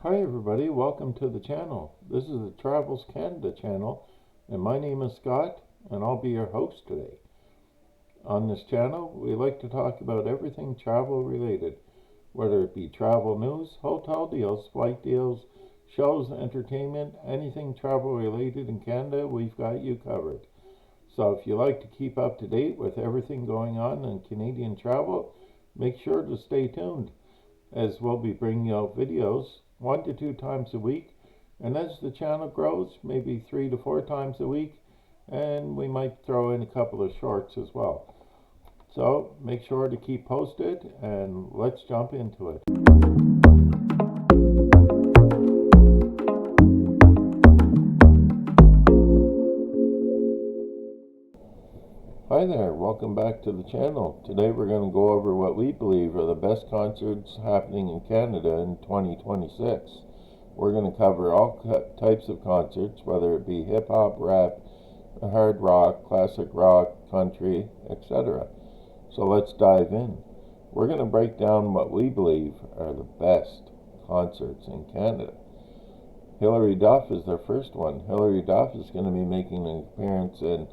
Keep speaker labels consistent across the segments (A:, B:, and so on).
A: Hi everybody, welcome to the channel. This is the Travels Canada channel, and my name is Scott, and I'll be your host today. On this channel, we like to talk about everything travel related, whether it be travel news, hotel deals, flight deals, shows, entertainment, anything travel related in Canada, we've got you covered. So if you like to keep up to date with everything going on in Canadian travel, make sure to stay tuned, as we'll be bringing out videos 1 to 2 times a week, and as the channel grows, maybe 3 to 4 times a week, and we might throw in a couple of shorts as well. So make sure to keep posted, and let's jump into it. Hi there, welcome back to the channel. Today we're going to go over what we believe are the best concerts happening in Canada in 2026. We're going to cover all types of concerts, whether it be hip-hop, rap, hard rock, classic rock, country, etc. So let's dive in. We're going to break down what we believe are the best concerts in Canada. Hilary Duff is their first one. Hilary Duff is going to be making an appearance in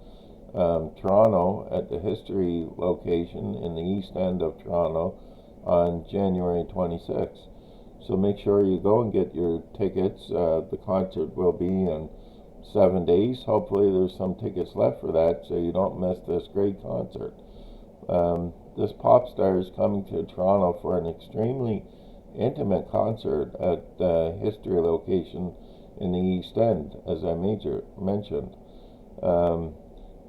A: Toronto at the History location in the East End of Toronto on January 26th. So make sure you go and get your tickets. The concert will be in 7 days. Hopefully there's some tickets left for that so you don't miss this great concert. This pop star is coming to Toronto for an extremely intimate concert at the History location in the East End, as I mentioned.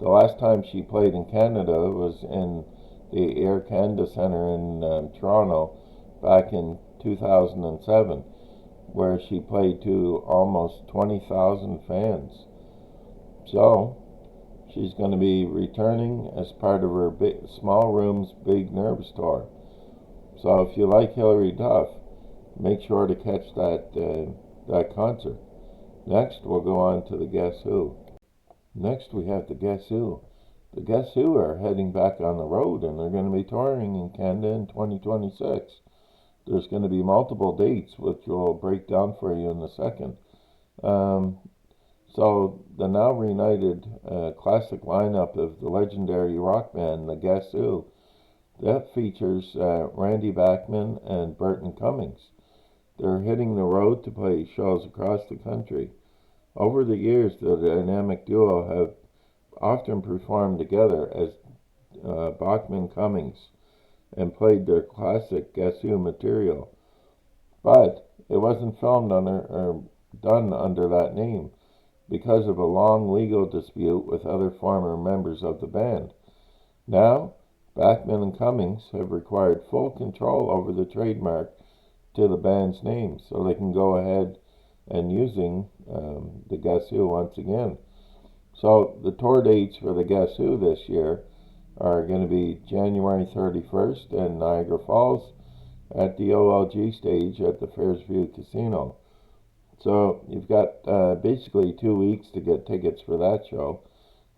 A: The last time she played in Canada was in the Air Canada Centre in Toronto back in 2007, where she played to almost 20,000 fans. So she's going to be returning as part of her Small Rooms Big Nerves tour. So if you like Hilary Duff, make sure to catch that concert. Next, we'll go on to the Guess Who. Next, we have the Guess Who. The Guess Who are heading back on the road, and they're going to be touring in Canada in 2026. There's going to be multiple dates, which we'll break down for you in a second. So the now reunited classic lineup of the legendary rock band, the Guess Who, that features Randy Bachman and Burton Cummings. They're hitting the road to play shows across the country. Over the years, the dynamic duo have often performed together as Bachman-Cummings and played their classic Guess Who material. But it wasn't filmed or done under that name because of a long legal dispute with other former members of the band. Now, Bachman and Cummings have required full control over the trademark to the band's name, so they can go ahead and using the Guess Who once again. So the tour dates for the Guess Who this year are going to be January 31st in Niagara Falls at the OLG stage at the Fairview Casino. So you've got basically 2 weeks to get tickets for that show.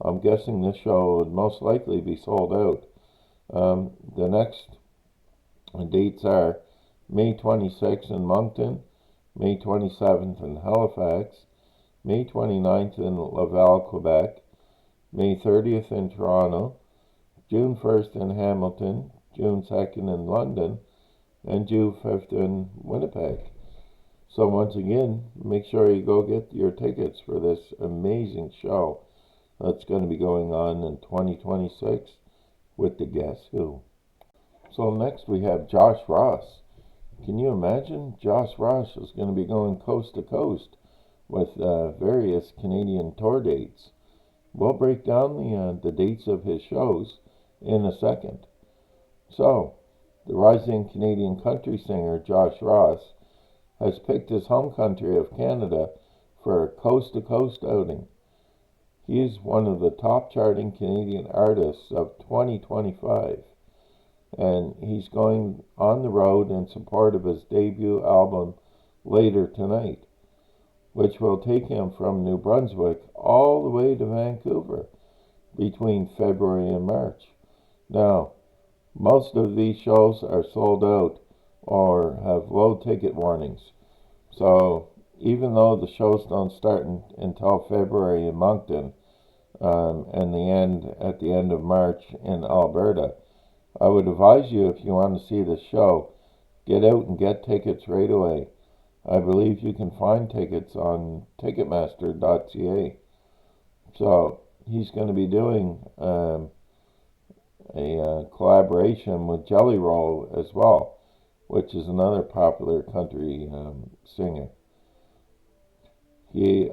A: I'm guessing this show would most likely be sold out. The next dates are May 26th in Moncton, May 27th in Halifax, May 29th in Laval, Quebec, May 30th in Toronto, June 1st in Hamilton, June 2nd in London, and June 5th in Winnipeg. So once again, make sure you go get your tickets for this amazing show that's going to be going on in 2026 with the Guess Who. So next we have Josh Ross. Can you imagine? Josh Ross is going to be going coast to coast with various Canadian tour dates. We'll break down the dates of his shows in a second. So, the rising Canadian country singer Josh Ross has picked his home country of Canada for a coast-to-coast outing. He is one of the top charting Canadian artists of 2025. And he's going on the road in support of his debut album later tonight, which will take him from New Brunswick all the way to Vancouver between February and March. Now, most of these shows are sold out or have low ticket warnings. So even though the shows don't start until February in Moncton, and at the end of March in Alberta, I would advise you, if you want to see the show, get out and get tickets right away. I believe you can find tickets on Ticketmaster.ca. So he's going to be doing a collaboration with Jelly Roll as well, which is another popular country singer. He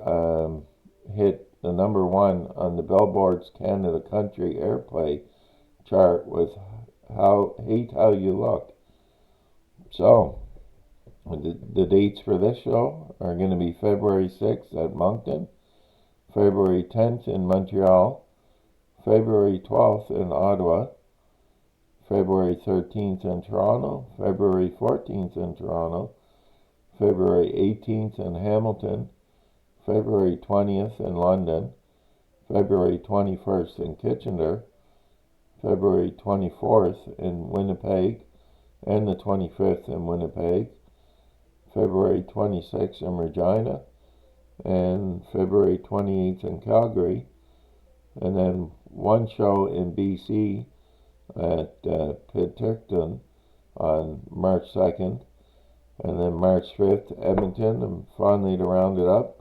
A: hit the number one on the Billboard's Canada Country Airplay chart with Hate How You Look. So the dates for this show are going to be February 6th at Moncton, February 10th in Montreal, February 12th in Ottawa, February 13th in Toronto, February 14th in Toronto, February 18th in Hamilton, February 20th in London, February 21st in Kitchener, February 24th in Winnipeg, and the 25th in Winnipeg, February 26th in Regina, and February 28th in Calgary, and then one show in BC at Pittston on March 2nd, and then March 5th, Edmonton, and finally to round it up,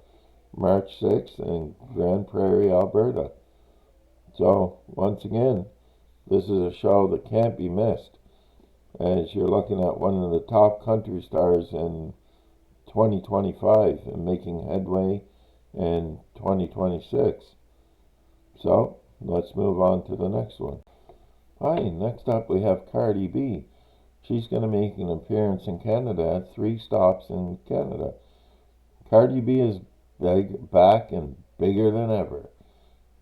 A: March 6th in Grand Prairie, Alberta. So, once again, this is a show that can't be missed, as you're looking at one of the top country stars in 2025 and making headway in 2026. So, let's move on to the next one. Hi, next up we have Cardi B. She's going to make an appearance in Canada at 3 stops in Canada. Cardi B is back and bigger than ever.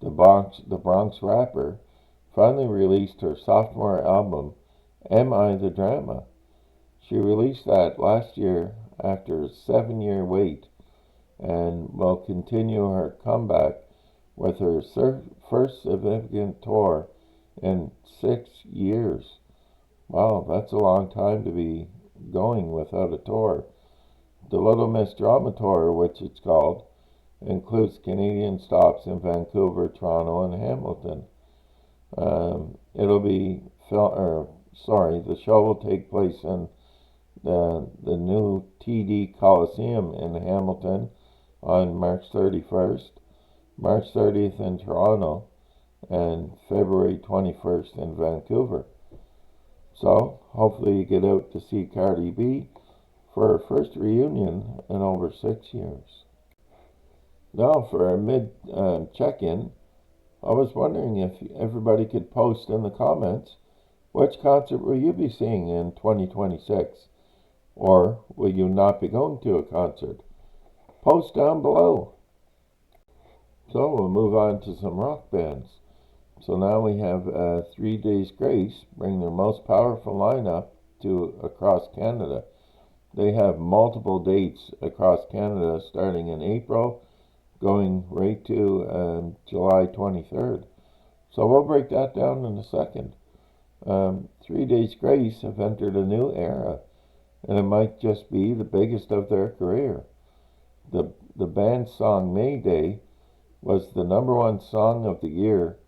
A: The Bronx rapper finally released her sophomore album, Am I the Drama? She released that last year after a 7-year wait, and will continue her comeback with her first significant tour in 6 years. Wow, that's a long time to be going without a tour. The Little Miss Drama Tour, which it's called, includes Canadian stops in Vancouver, Toronto, and Hamilton. The show will take place in the new TD Coliseum in Hamilton on March 31st, March 30th in Toronto, and February 21st in Vancouver. So, hopefully you get out to see Cardi B for her first reunion in over 6 years. Now for our mid check-in, I was wondering if everybody could post in the comments, which concert will you be seeing in 2026? Or will you not be going to a concert? Post down below. So we'll move on to some rock bands. So now we have 3 Days Grace bring their most powerful lineup to across Canada. They have multiple dates across Canada starting in April, going right to July 23rd. So we'll break that down in a second. 3 Days Grace have entered a new era, and it might just be the biggest of their career. The band's song Mayday was the #1 song of the year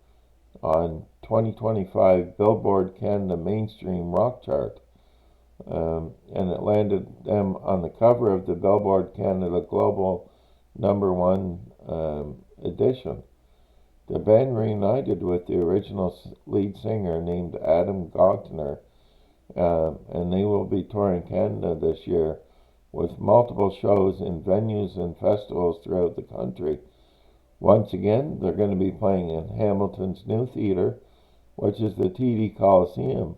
A: on 2025 Billboard Canada Mainstream Rock Chart, and it landed them on the cover of the Billboard Canada Global #1 edition. The band reunited with the original lead singer named Adam Gautner, and they will be touring Canada this year with multiple shows in venues and festivals throughout the country. Once again, they're going to be playing in Hamilton's new theater, which is the TD Coliseum,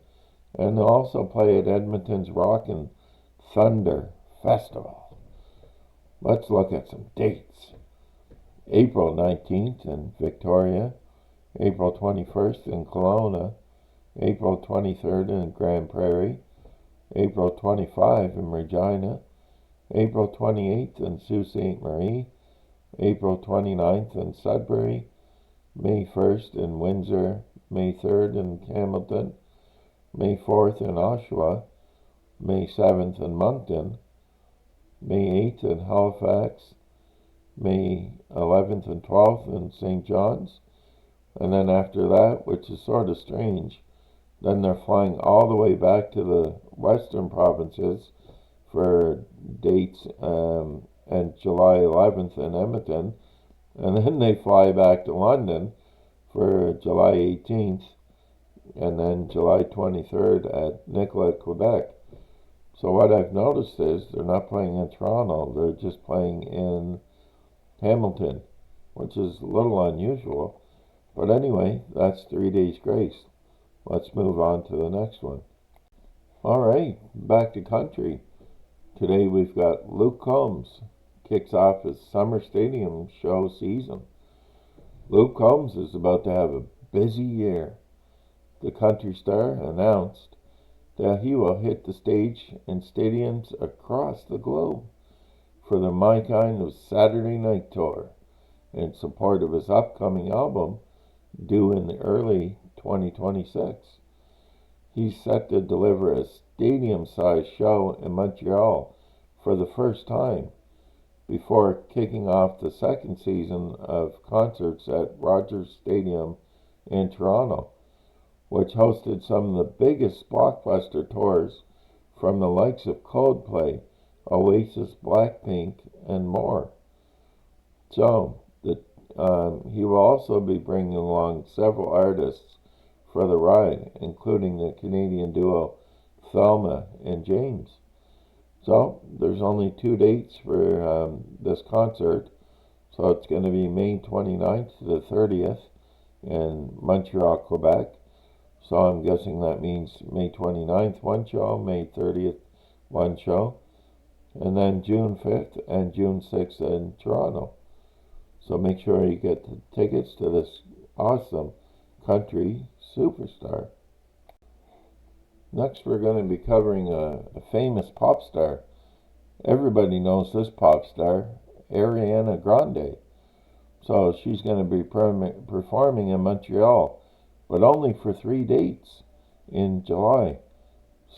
A: and they'll also play at Edmonton's Rockin' Thunder Festival. Let's look at some dates. April 19th in Victoria, April 21st in Kelowna, April 23rd in Grand Prairie, April 25 in Regina, April 28th in Sault Ste. Marie, April 29th in Sudbury, May 1st in Windsor, May 3rd in Hamilton, May 4th in Oshawa, May 7th in Moncton, May 8th in Halifax, May 11th and 12th in St. John's, and then after that, which is sort of strange, then they're flying all the way back to the western provinces for dates, and July 11th in Edmonton, and then they fly back to London for July 18th, and then July 23rd at Nicolet, Quebec. So what I've noticed is they're not playing in Toronto, they're just playing in Hamilton, which is a little unusual. But anyway, that's 3 days grace. Let's move on to the next one. Alright, back to country. Today we've got Luke Combs kicks off his summer stadium show season. Luke Combs is about to have a busy year. The country star announced that he will hit the stage in stadiums across the globe for the My Kind of Saturday Night Tour in support of his upcoming album due in early 2026. He's set to deliver a stadium-sized show in Montreal for the first time before kicking off the second season of concerts at Rogers Stadium in Toronto, which hosted some of the biggest blockbuster tours from the likes of Coldplay, Oasis, Blackpink, and more. So, he will also be bringing along several artists for the ride, including the Canadian duo Thelma and James. So, there's only 2 dates for this concert, so it's going to be May 29th to the 30th in Montreal, Quebec. So I'm guessing that means May 29th, one show, May 30th, one show, and then June 5th and June 6th in Toronto. So make sure you get the tickets to this awesome country superstar. Next, we're going to be covering a famous pop star. Everybody knows this pop star, Ariana Grande. So she's going to be performing in Montreal, but only for 3 dates in July.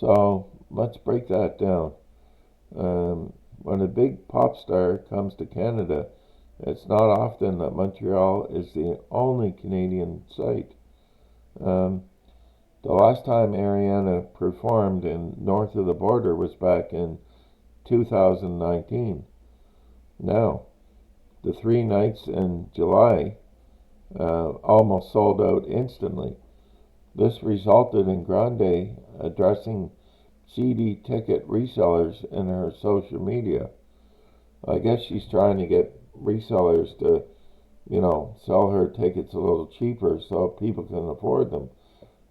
A: So let's break that down. When a big pop star comes to Canada, it's not often that Montreal is the only Canadian site. The last time Ariana performed in north of the border was back in 2019. Now, the 3 nights in July almost sold out instantly. This resulted in Grande addressing CD ticket resellers in her social media. I guess she's trying to get resellers to, sell her tickets a little cheaper so people can afford them.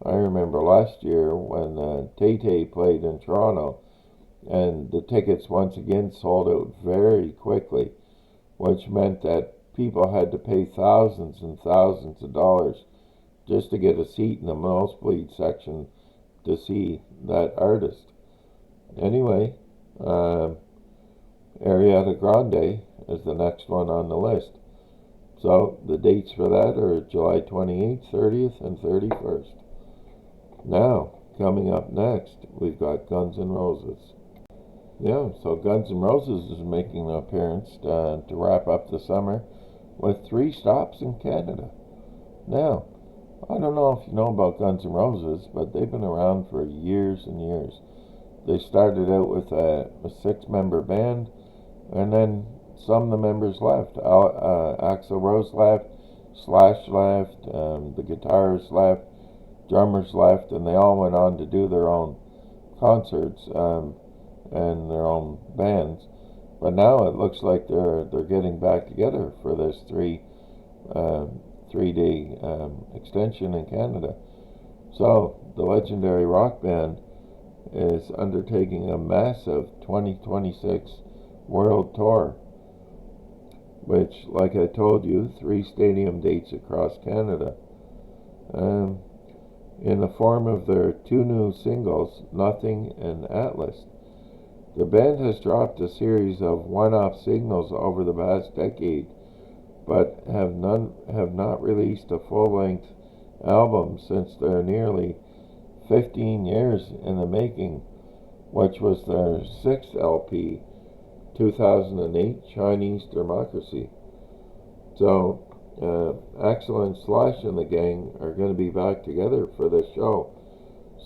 A: I remember last year when Tay-Tay played in Toronto, and the tickets once again sold out very quickly, which meant that people had to pay thousands and thousands of dollars just to get a seat in the nosebleed section to see that artist. Anyway, Ariana Grande is the next one on the list. So the dates for that are July 28th, 30th, and 31st. Now, coming up next, we've got Guns N' Roses. Yeah, so Guns N' Roses is making an appearance to wrap up the summer with 3 stops in Canada. Now, I don't know if you know about Guns N' Roses, but they've been around for years and years. They started out with a 6-member band, and then some of the members left. Axl Rose left, Slash left, the guitarist left, drummers left, and they all went on to do their own concerts and their own bands. But now it looks like they're getting back together for this 3-day extension in Canada. So the legendary rock band is undertaking a massive 2026 world tour, which, like I told you, 3 stadium dates across Canada, in the form of their 2 new singles, Nothing and Atlas. The band has dropped a series of one-off singles over the past decade, but have not released a full-length album since their nearly 15 years in the making, which was their 6th LP, 2008 Chinese Democracy. So, Axel and Slash and the gang are going to be back together for this show.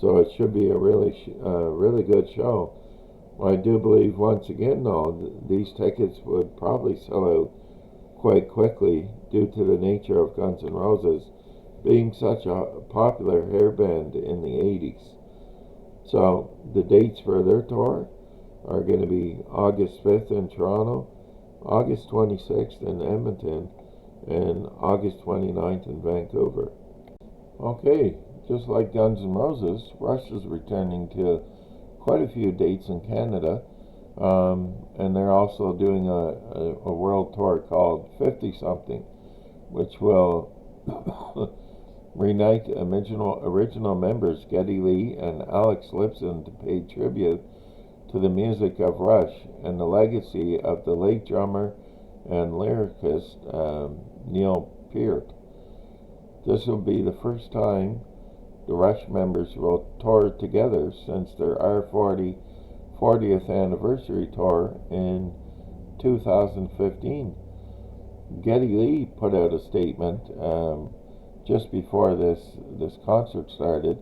A: So it should be a really good show. I do believe, once again, though, these tickets would probably sell out quite quickly due to the nature of Guns N' Roses being such a popular hair band in the 80s. So the dates for their tour are going to be August 5th in Toronto, August 26th in Edmonton, and August 29th in Vancouver. Okay, just like Guns N' Roses, Rush is returning to quite a few dates in Canada, and they're also doing a world tour called 50 Something, which will reunite original members Geddy Lee and Alex Lifeson to pay tribute to the music of Rush and the legacy of the late drummer and lyricist Neil Peart. This will be the first time the Rush members will tour together since their R40th anniversary tour in 2015. Geddy Lee put out a statement just before this concert started,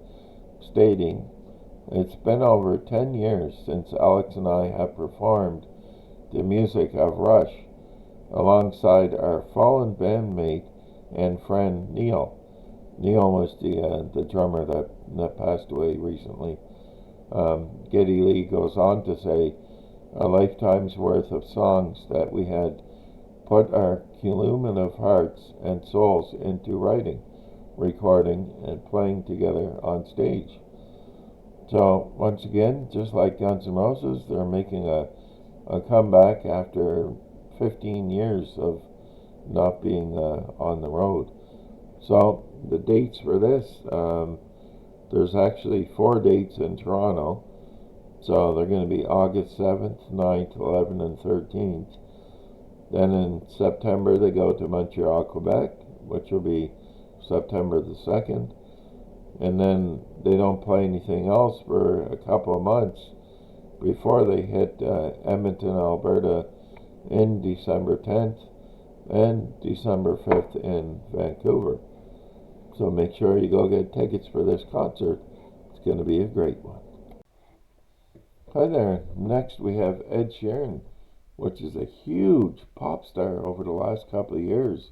A: stating, "It's been over 10 years since Alex and I have performed the music of Rush alongside our fallen bandmate and friend Neil." Neil was the drummer that passed away recently. Geddy Lee goes on to say, "A lifetime's worth of songs that we had put our cumulative hearts and souls into writing, recording, and playing together on stage." So once again, just like Guns N' Roses, they're making a comeback after 15 years of not being on the road. So the dates for this, there's actually 4 dates in Toronto. So they're going to be August 7th, 9th, 11th, and 13th. Then in September they go to Montreal, Quebec, which will be September the 2nd. And then they don't play anything else for a couple of months before they hit Edmonton, Alberta in December 10th and December 5th in Vancouver. So make sure you go get tickets for this concert. It's going to be a great one. Hi there. Next we have Ed Sheeran, which is a huge pop star over the last couple of years.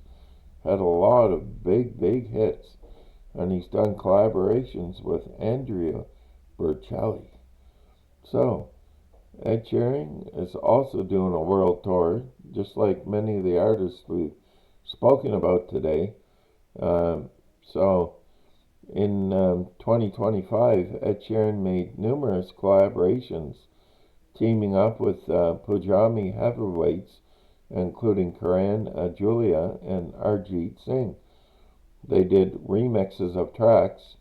A: Had a lot of big hits. And he's done collaborations with Andrea Bocelli. So, Ed Sheeran is also doing a world tour, just like many of the artists we've spoken about today. So, in 2025, Ed Sheeran made numerous collaborations, teaming up with Punjabi heavyweights, including Karan Julia and Arjit Singh. They did remixes of tracks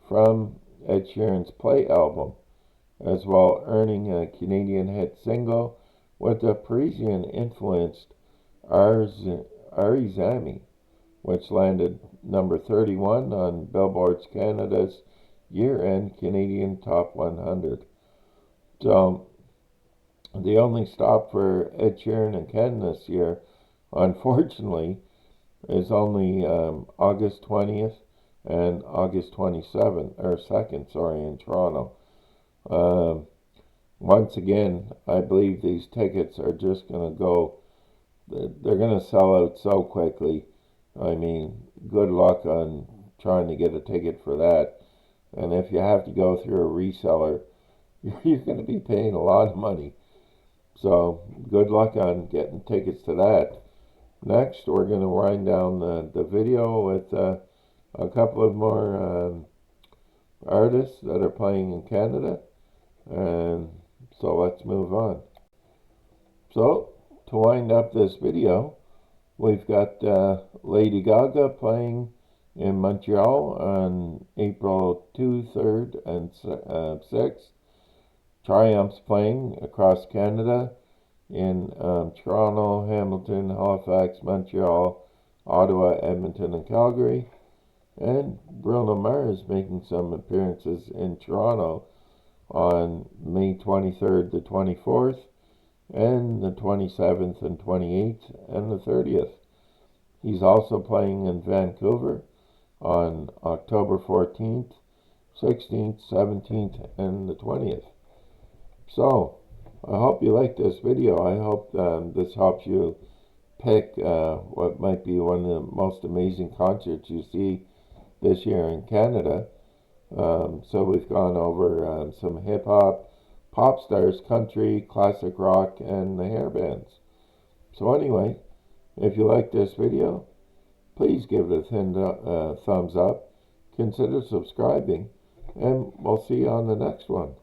A: from Ed Sheeran's Play album, as well earning a Canadian hit single with a Parisian-influenced Arizami, which landed number 31 on Billboard's Canada's year-end Canadian Top 100. So, the only stop for Ed Sheeran in Canada this year, unfortunately, is only August 20th and August 27th, or 2nd, in Toronto. Once again, I believe these tickets are just going to go, they're going to sell out so quickly. I mean, good luck on trying to get a ticket for that. And if you have to go through a reseller, you're going to be paying a lot of money. So good luck on getting tickets to that. Next, we're going to wind down the video with a couple of more artists that are playing in Canada. And so let's move on. So, to wind up this video, we've got Lady Gaga playing in Montreal on April 2, 3rd, and 6th. Triumph's playing across Canada in Toronto, Hamilton, Halifax, Montreal, Ottawa, Edmonton, and Calgary. And Bruno Mars making some appearances in Toronto on May 23rd to 24th, and the 27th and 28th and the 30th. He's also playing in Vancouver on October 14th, 16th, 17th, and the 20th. So, I hope you like this video. I hope this helps you pick what might be one of the most amazing concerts you see this year in Canada. So we've gone over some hip-hop, pop stars, country, classic rock, and the hair bands. So anyway, if you like this video, please give it a thumbs up, consider subscribing, and we'll see you on the next one.